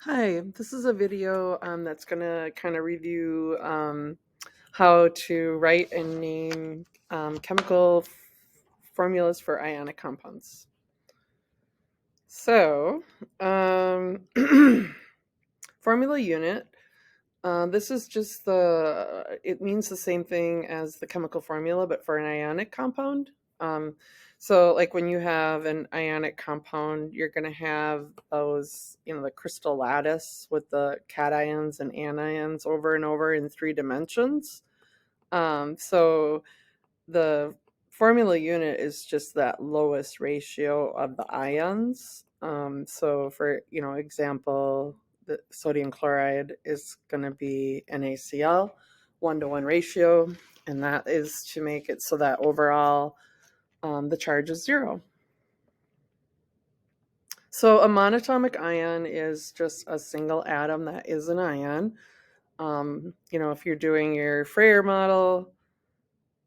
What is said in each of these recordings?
Hi, this is a video that's going to kind of review how to write and name chemical formulas for ionic compounds. So, um, formula unit, this is just it means the same thing as the chemical formula, but for an ionic compound. Um, so like when you have an ionic compound, you're going to have those, the crystal lattice with the cations and anions over and over in 3 dimensions. So the formula unit is just that lowest ratio of the ions. So for, example, the sodium chloride is going to be NaCl, 1-to-1 ratio, and that is to make it so that overall the charge is 0. So a monatomic ion is just a single atom that is an ion. If you're doing your Freyer model,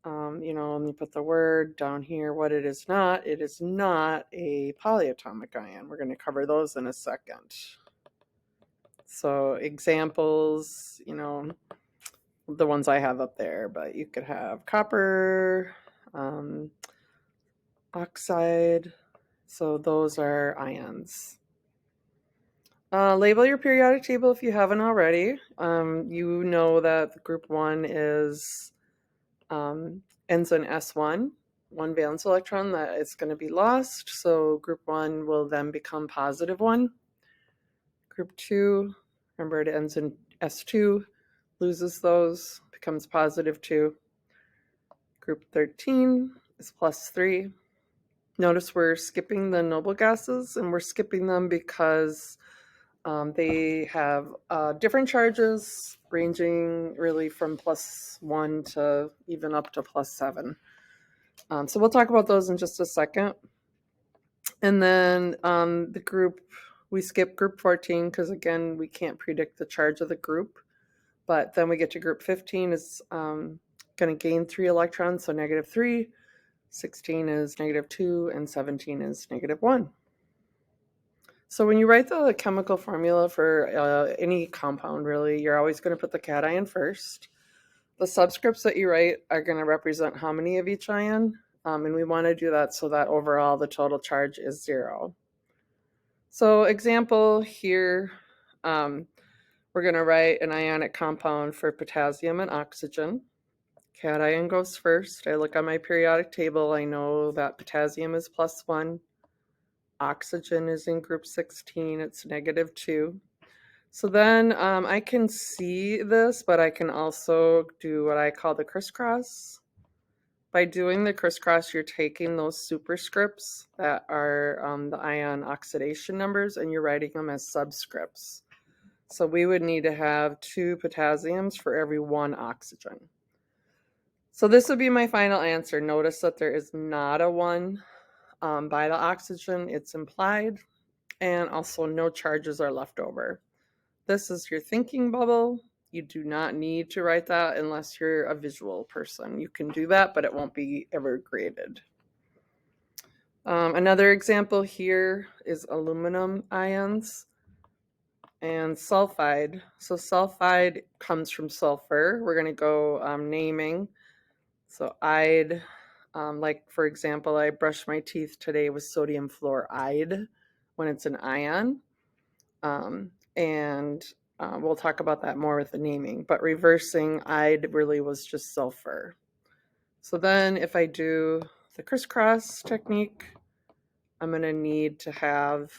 let me put the word down here, what it is not a polyatomic ion. We're going to cover those in a second. So examples, the ones I have up there, but you could have copper, oxide. So those are ions. Label your periodic table if you haven't already. You know that group 1 is ends in S1, 1 valence electron that is going to be lost. So group 1 will then become positive 1. Group 2, remember it ends in S2, loses those, becomes positive 2. Group 13 is plus 3. Notice we're skipping the noble gases, and we're skipping them because they have different charges ranging really from +1 to even up to +7. So we'll talk about those in just a second. And then we skip group 14 because, again, we can't predict the charge of the group. But then we get to group 15 is going to gain 3 electrons, so -3. 16 is -2, and 17 is -1. So when you write the chemical formula for any compound, really, you're always going to put the cation first. The subscripts that you write are going to represent how many of each ion, and we want to do that so that overall the total charge is 0. So example here, we're going to write an ionic compound for potassium and oxygen. Cation goes first. I look on my periodic table. I know that potassium is +1. Oxygen is in group 16. It's -2. So then I can see this, but I can also do what I call the crisscross. By doing the crisscross, you're taking those superscripts that are the ion oxidation numbers, and you're writing them as subscripts. So we would need to have 2 potassiums for every 1 oxygen. So this would be my final answer. Notice that there is not a 1 by the oxygen. It's implied. And also no charges are left over. This is your thinking bubble. You do not need to write that unless you're a visual person. You can do that, but it won't be ever graded. Another example here is aluminum ions and sulfide. So sulfide comes from sulfur. We're going to go naming. So I'd, like for example, I brushed my teeth today with sodium fluoride when it's an ion. And we'll talk about that more with the naming, but reversing ide really was just sulfur. So then if I do the crisscross technique, I'm going to need to have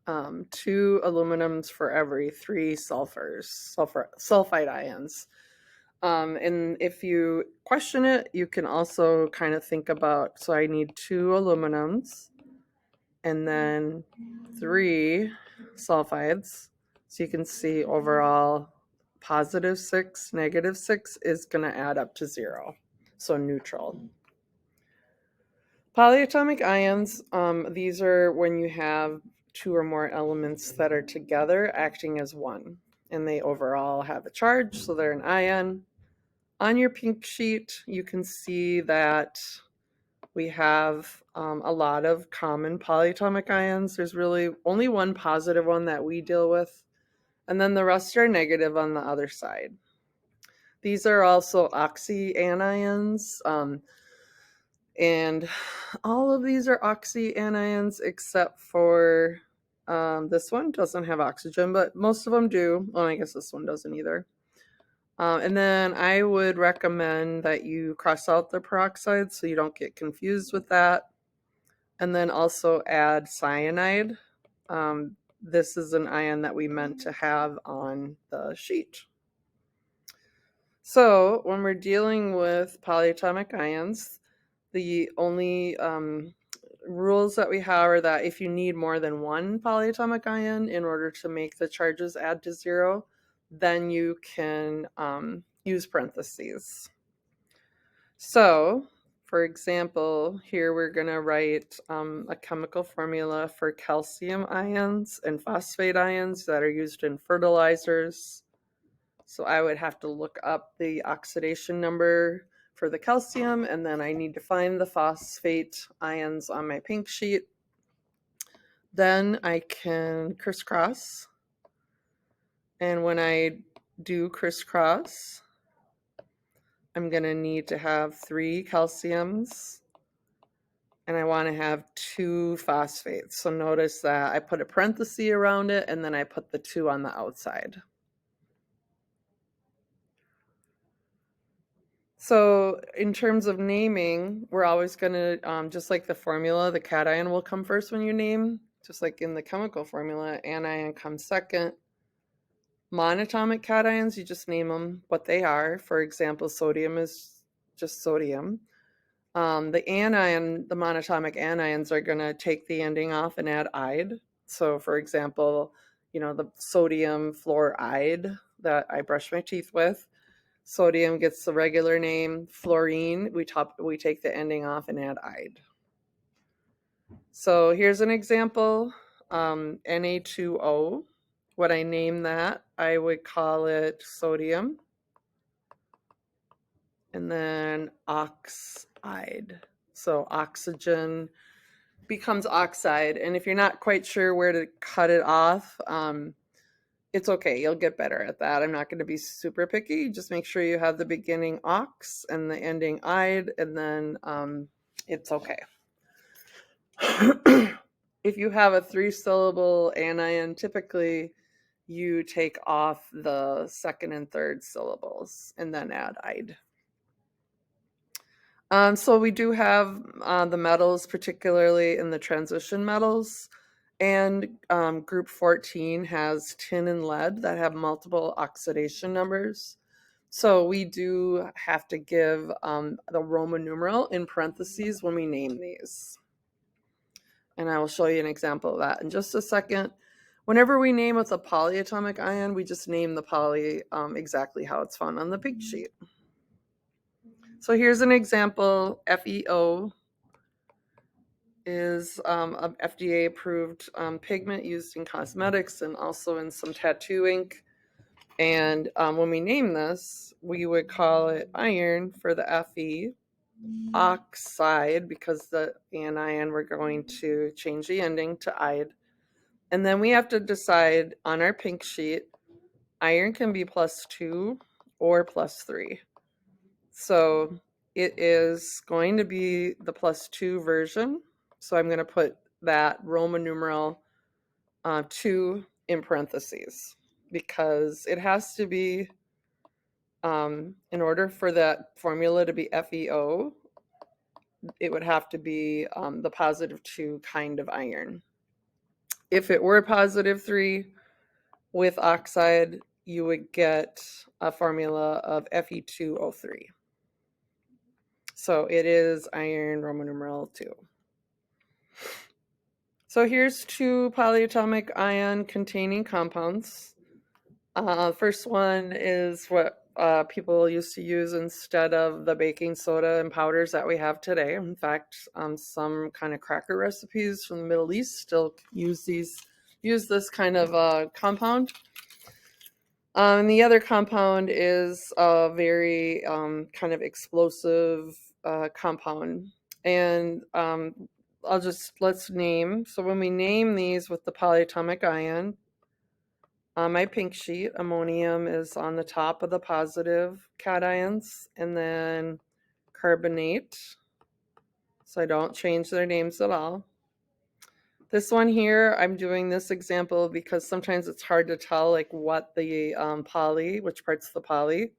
2 aluminums for every 3 sulfide ions. And if you question it, you can also kind of think about, so I need 2 aluminums and then 3 sulfides. So you can see overall +6, -6 is going to add up to 0. So neutral. Polyatomic ions, these are when you have 2 or more elements that are together acting as one. And they overall have a charge, so they're an ion. On your pink sheet, you can see that we have a lot of common polyatomic ions. There's really only one positive one that we deal with, and then the rest are negative on the other side. These are also oxyanions, and all of these are oxyanions except for this one doesn't have oxygen, but most of them do. Well, I guess this one doesn't either. And then I would recommend that you cross out the peroxide so you don't get confused with that. And then also add cyanide. This is an ion that we meant to have on the sheet. So when we're dealing with polyatomic ions, the only rules that we have are that if you need more than one polyatomic ion in order to make the charges add to zero, then you can use parentheses. So, for example, here we're going to write a chemical formula for calcium ions and phosphate ions that are used in fertilizers. So I would have to look up the oxidation number for the calcium, and then I need to find the phosphate ions on my pink sheet. Then I can crisscross. And when I do crisscross, I'm going to need to have 3 calciums, and I want to have 2 phosphates. So notice that I put a parenthesis around it, and then I put the 2 on the outside. So in terms of naming, we're always going to, just like the formula, the cation will come first when you name, just like in the chemical formula, anion comes second. Monatomic cations, you just name them what they are. For example, sodium is just sodium. The monatomic anions are going to take the ending off and add "ide." So for example, the sodium fluoride that I brush my teeth with, sodium gets the regular name. Fluorine, we take the ending off and add "ide." So here's an example, Na2O. When I name that, I would call it sodium. And then oxide. So oxygen becomes oxide. And if you're not quite sure where to cut it off, it's okay. You'll get better at that. I'm not going to be super picky. Just make sure you have the beginning ox and the ending ide, and then it's okay. If you have a 3-syllable anion, typically you take off the second and third syllables and then add "ide." So we do have the metals, particularly in the transition metals, and group 14 has tin and lead that have multiple oxidation numbers. So we do have to give the Roman numeral in parentheses when we name these. And I will show you an example of that in just a second. Whenever we name with a polyatomic ion, we just name the poly exactly how it's found on the pink sheet. So here's an example. FeO is an FDA-approved pigment used in cosmetics and also in some tattoo ink. And when we name this, we would call it iron for the Fe, oxide because the anion, we're going to change the ending to "ide." And then we have to decide on our pink sheet, iron can be +2 or +3. So it is going to be the +2 version. So I'm going to put that Roman numeral 2 in parentheses because it has to be, in order for that formula to be FeO, it would have to be the +2 kind of iron. If it were +3 with oxide, you would get a formula of Fe2O3. So it is iron Roman numeral 2. So here's 2 polyatomic ion containing compounds. First one is what people used to use instead of the baking soda and powders that we have today. In fact, some kind of cracker recipes from the Middle East still use this kind of compound. And the other compound is a very kind of explosive compound, And let's name. So when we name these with the polyatomic ion, on my pink sheet, ammonium is on the top of the positive cations, and then carbonate. So I don't change their names at all. This one here, I'm doing this example because sometimes it's hard to tell like what the poly, which part's the poly.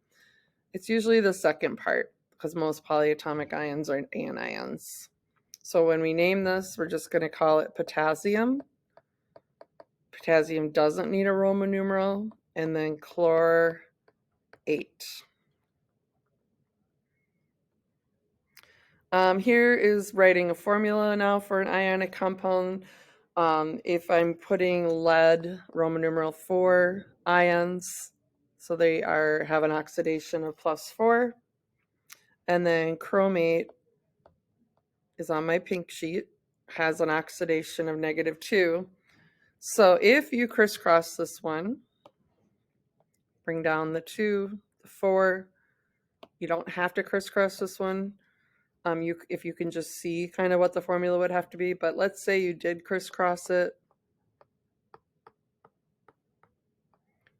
It's usually the second part because most polyatomic ions are anions. So when we name this, we're just going to call it potassium. Potassium doesn't need a Roman numeral. And then chlorate. Here is writing a formula now for an ionic compound. If I'm putting lead, Roman numeral 4 ions, so they have an oxidation of +4. And then chromate is on my pink sheet, has an oxidation of -2. So if you crisscross this one, bring down the 2, the 4, you don't have to crisscross this one. If you can just see kind of what the formula would have to be, but let's say you did crisscross it,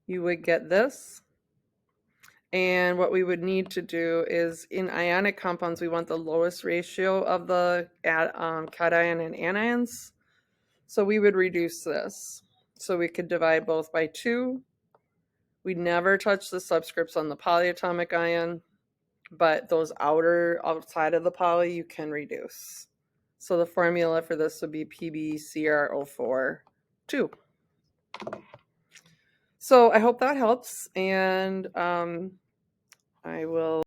you would get this. And what we would need to do is, in ionic compounds, we want the lowest ratio of the cation and anions. So we would reduce this. So we could divide both by 2. We never touch the subscripts on the polyatomic ion, but those outside of the poly, you can reduce. So the formula for this would be PbCrO4 2. So I hope that helps, and I will